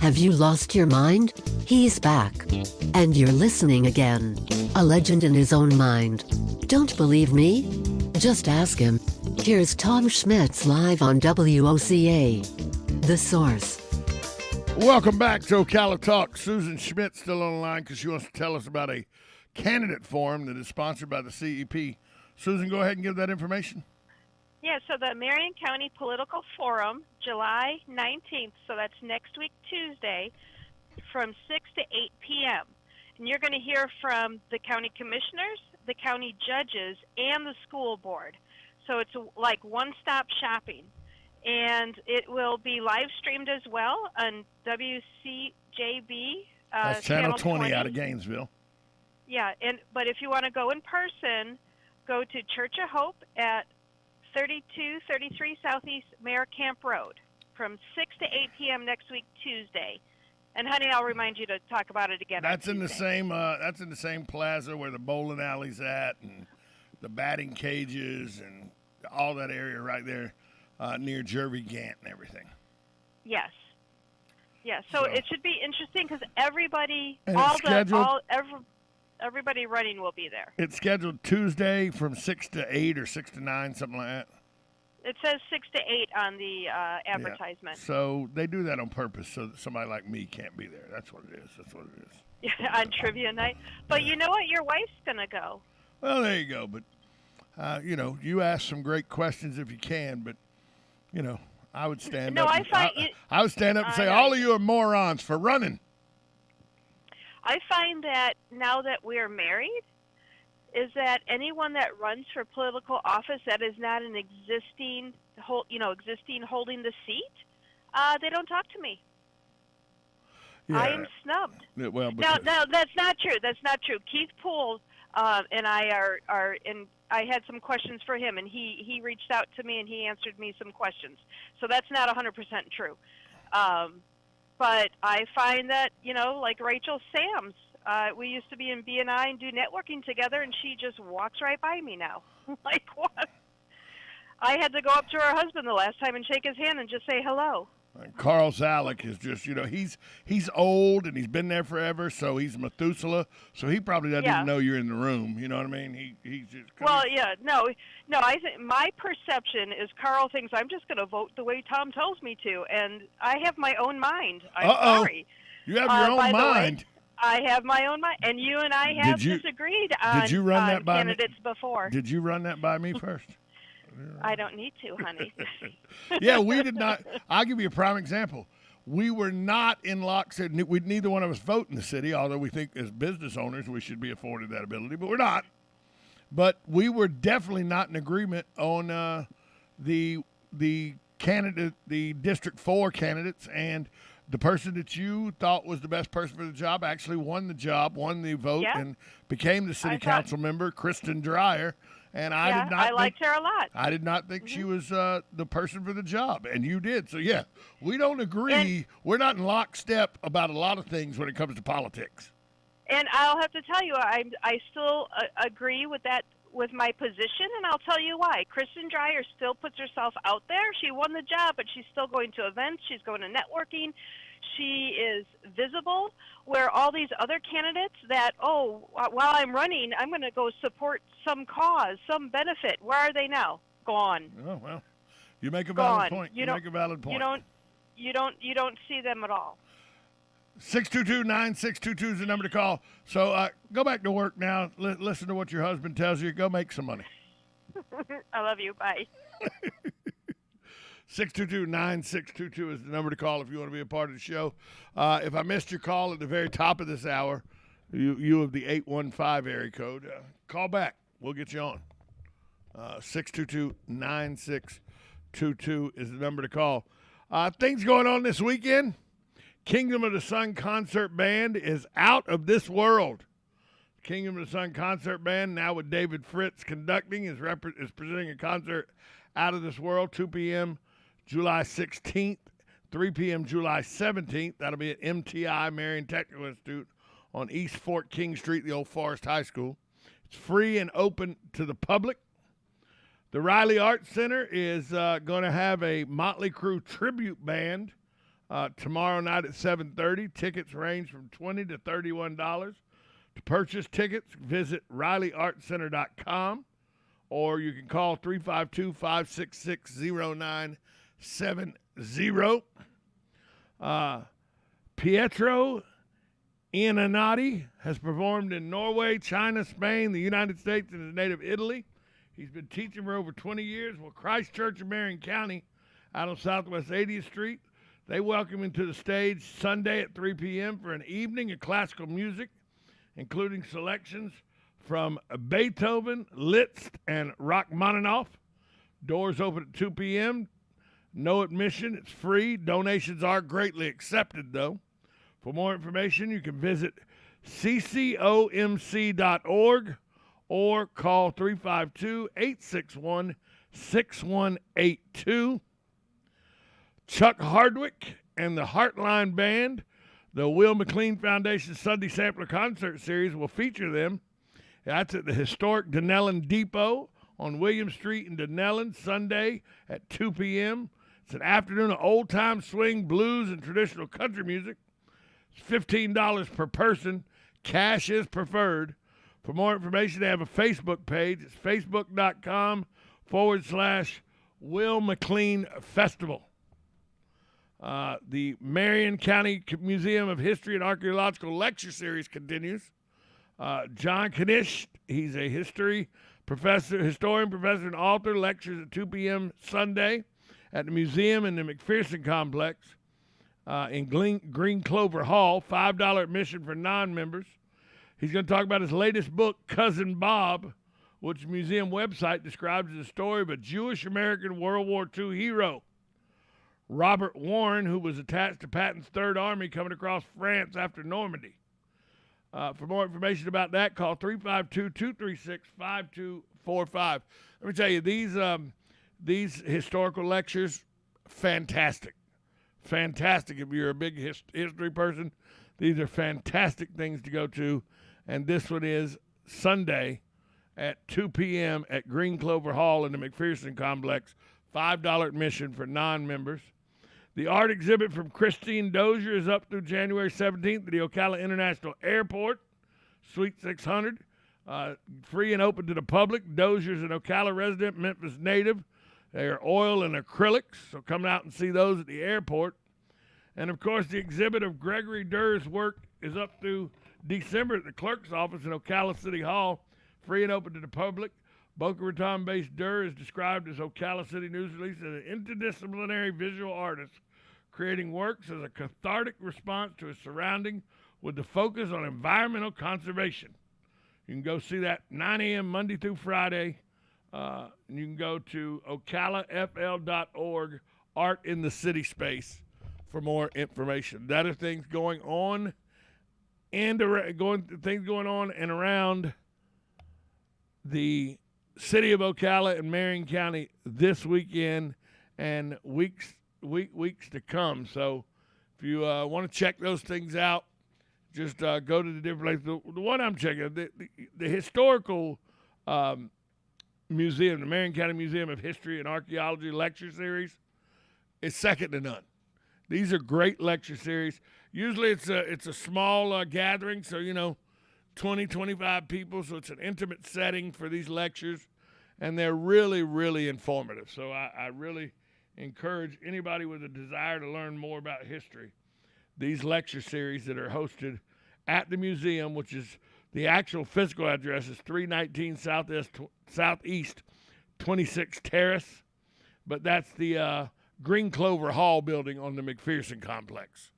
Have you lost your mind? He's back. And you're listening again. A legend in his own mind. Don't believe me? Just ask him. Here's Tom Schmitz live on WOCA. The Source. Welcome back to Ocala Talk. Susan Schmidt still on the line because she wants to tell us about a candidate forum that is sponsored by the CEP. Susan, go ahead and give that information. Yeah, so the Marion County Political Forum, July 19th, so that's next week, Tuesday, from 6 to 8 p.m. And you're going to hear from the county commissioners, the county judges, and the school board. So it's like one-stop shopping. And it will be live streamed as well on WCJB. That's Channel 20 out of Gainesville. Yeah, but if you want to go in person, go to Church of Hope at 3233 Southeast Mayor Camp Road from 6 to 8 p.m. next week, Tuesday. And honey, I'll remind you to talk about it again. That's in the same. That's in the same plaza where the bowling alley's at, and the batting cages, and all that area right there near Jervy Gant and everything. Yes. Yeah. So it should be interesting because everybody, everybody running will be there. It's scheduled Tuesday from 6 to 8 or 6 to 9, something like that. It says 6 to 8 on the advertisement. Yeah. So they do that on purpose so that somebody like me can't be there. That's what it is. Yeah, on trivia night. But you know what? Your wife's going to go. Well, there you go. But, you ask some great questions if you can, but, I would stand up. I would stand up and say, all of you are morons for running. I find that now that we're married, is that anyone that runs for political office that is not an existing holding the seat, they don't talk to me. Yeah. I am snubbed. Yeah, well, no, that's not true. That's not true. Keith Poole and I are in. I had some questions for him, and he reached out to me and he answered me some questions. So that's not 100% true. But I find that, like Rachel Sams, we used to be in B&I and do networking together, and she just walks right by me now. Like, what? I had to go up to her husband the last time and shake his hand and just say hello. And Carl Zalek is just, he's old and he's been there forever, so he's Methuselah, so he probably doesn't even know you're in the room. You know what I mean? He's just. No. I think my perception is Carl thinks I'm just going to vote the way Tom tells me to, and I have my own mind. I'm sorry. You have your own mind. I have my own mind, and you and I have disagreed on candidates before. Did you run that by me first? I don't need to, honey. Yeah, we did not. I'll give you a prime example. We were not in lockstep. Neither one of us vote in the city, although we think as business owners we should be afforded that ability, but we're not. But we were definitely not in agreement on the candidate, the District 4 candidates, and the person that you thought was the best person for the job actually won the job, won the vote, and became the city council member, Kristen Dreyer. And I liked her a lot. I did not think she was the person for the job, and you did. So, yeah, we don't agree. We're not in lockstep about a lot of things when it comes to politics. And I'll have to tell you, I still agree with that, with my position, and I'll tell you why. Kristen Dreyer still puts herself out there. She won the job, but she's still going to events. She's going to networking. She is visible, where all these other candidates that, while I'm running, I'm going to go support some cause, some benefit. Where are they now? Gone. Oh, well, you make a valid point. You make a valid point. You don't see them at all. 622-9622 is the number to call. So go back to work now. Listen to what your husband tells you. Go make some money. I love you. Bye. 622-9622 is the number to call if you want to be a part of the show. If I missed your call at the very top of this hour, you have the 815 area code, call back. We'll get you on. 622-9622 is the number to call. Things going on this weekend. Kingdom of the Sun Concert Band is out of this world. Kingdom of the Sun Concert Band, now with David Fritz conducting, is presenting a concert out of this world, 2 p.m. July 16th, 3 p.m. July 17th. That'll be at MTI, Marion Technical Institute, on East Fort King Street, the old Forest High School. It's free and open to the public. The Riley Arts Center is going to have a Motley Crue tribute band tomorrow night at 7:30. Tickets range from $20 to $31. To purchase tickets, visit RileyArtCenter.com, or you can call 352-566-0970. Pietro Iannati has performed in Norway, China, Spain, the United States, and his native Italy. He's been teaching for over 20 years. Well, Christ Church of Marion County, out on Southwest 80th Street, they welcome him to the stage Sunday at 3 p.m. for an evening of classical music, including selections from Beethoven, Liszt, and Rachmaninoff. Doors open at 2 p.m. No admission. It's free. Donations are greatly accepted, though. For more information, you can visit ccomc.org or call 352-861-6182. Chuck Hardwick and the Heartline Band, the Will McLean Foundation Sunday Sampler Concert Series, will feature them. That's at the historic Dunellen Depot on William Street in Dunellen, Sunday at 2 p.m. It's an afternoon of old-time swing, blues, and traditional country music. It's $15 per person. Cash is preferred. For more information, they have a Facebook page. It's facebook.com/Will McLean Festival. The Marion County Museum of History and Archaeological Lecture Series continues. John Knish, he's a historian, professor, and author, lectures at 2 p.m. Sunday at the museum in the McPherson Complex in Green Clover Hall. $5 admission for non-members. He's going to talk about his latest book, Cousin Bob, which the museum website describes as a story of a Jewish-American World War II hero, Robert Warren, who was attached to Patton's Third Army coming across France after Normandy. For more information about that, call 352-236-5245. Let me tell you, these historical lectures, fantastic. Fantastic if you're a big history person. These are fantastic things to go to. And this one is Sunday at 2 p.m. at Green Clover Hall in the McPherson Complex. $5 admission for non-members. The art exhibit from Christine Dozier is up through January 17th at the Ocala International Airport, Suite 600. Free and open to the public. Dozier's an Ocala resident, Memphis native. They are oil and acrylics, so come out and see those at the airport. And, of course, the exhibit of Gregory Durr's work is up through December at the clerk's office in Ocala City Hall, free and open to the public. Boca Raton-based Durr is described as Ocala City News Release as an interdisciplinary visual artist, creating works as a cathartic response to his surrounding with the focus on environmental conservation. You can go see that 9 a.m. Monday through Friday. And you can go to ocalafl.org, Art in the City Space, for more information. That are things going on and around the city of Ocala and Marion County this weekend and weeks to come. So if you want to check those things out, just go to the different places. The one I'm checking, the historical museum, the Marion County Museum of History and Archaeology lecture series, is second to none. These are great lecture series. Usually it's a small gathering, so 20, 25 people, so it's an intimate setting for these lectures, and they're really, really informative. So I really encourage anybody with a desire to learn more about history, these lecture series that are hosted at the museum, which is the actual physical address is 319 Southeast 26th Terrace, but that's the Green Clover Hall building on the McPherson Complex.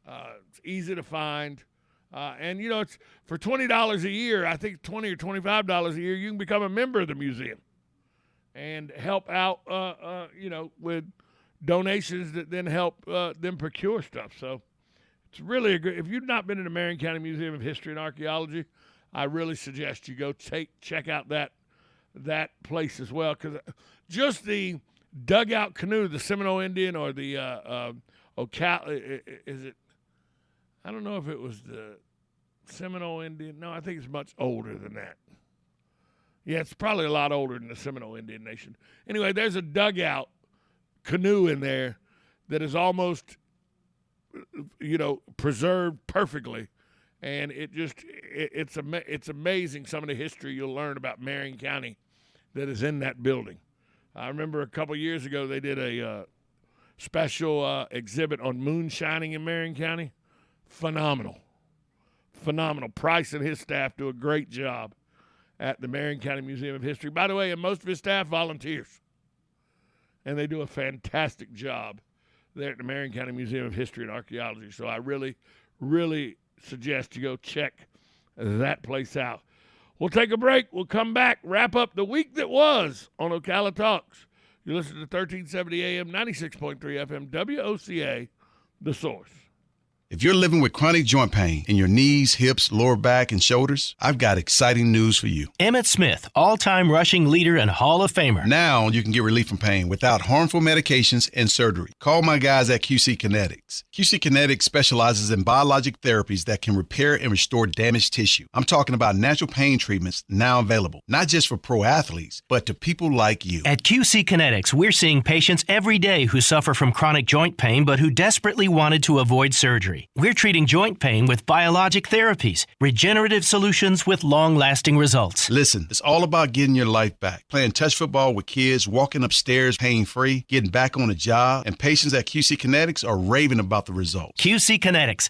It's easy to find. And, it's for $20 a year, I think $20 or $25 a year, you can become a member of the museum and help out, with donations that then help them procure stuff. So it's really a good, if you've not been in the Marion County Museum of History and Archaeology, I really suggest you go check out that place as well, because just the dugout canoe, the Seminole Indian or the Ocala, is it? I don't know if it was the Seminole Indian. No, I think it's much older than that. Yeah, it's probably a lot older than the Seminole Indian Nation. Anyway, there's a dugout canoe in there that is almost preserved perfectly. And it's amazing some of the history you'll learn about Marion County that is in that building. I remember a couple years ago they did a special exhibit on moonshining in Marion County. Phenomenal. Price and his staff do a great job at the Marion County Museum of History. By the way, and most of his staff volunteers. And they do a fantastic job there at the Marion County Museum of History and Archaeology. So I really, really suggest you go check that place out. We'll take a break. We'll come back, wrap up the week that was on Ocala Talks. You listen to 1370 AM, 96.3 FM, WOCA, The Source. If you're living with chronic joint pain in your knees, hips, lower back, and shoulders, I've got exciting news for you. Emmett Smith, all-time rushing leader and Hall of Famer. Now you can get relief from pain without harmful medications and surgery. Call my guys at QC Kinetics. QC Kinetics specializes in biologic therapies that can repair and restore damaged tissue. I'm talking about natural pain treatments now available, not just for pro athletes, but to people like you. At QC Kinetics, we're seeing patients every day who suffer from chronic joint pain but who desperately wanted to avoid surgery. We're treating joint pain with biologic therapies, regenerative solutions with long-lasting results. Listen, it's all about getting your life back. Playing touch football with kids, walking upstairs pain-free, getting back on a job, and patients at QC Kinetics are raving about the results. QC Kinetics,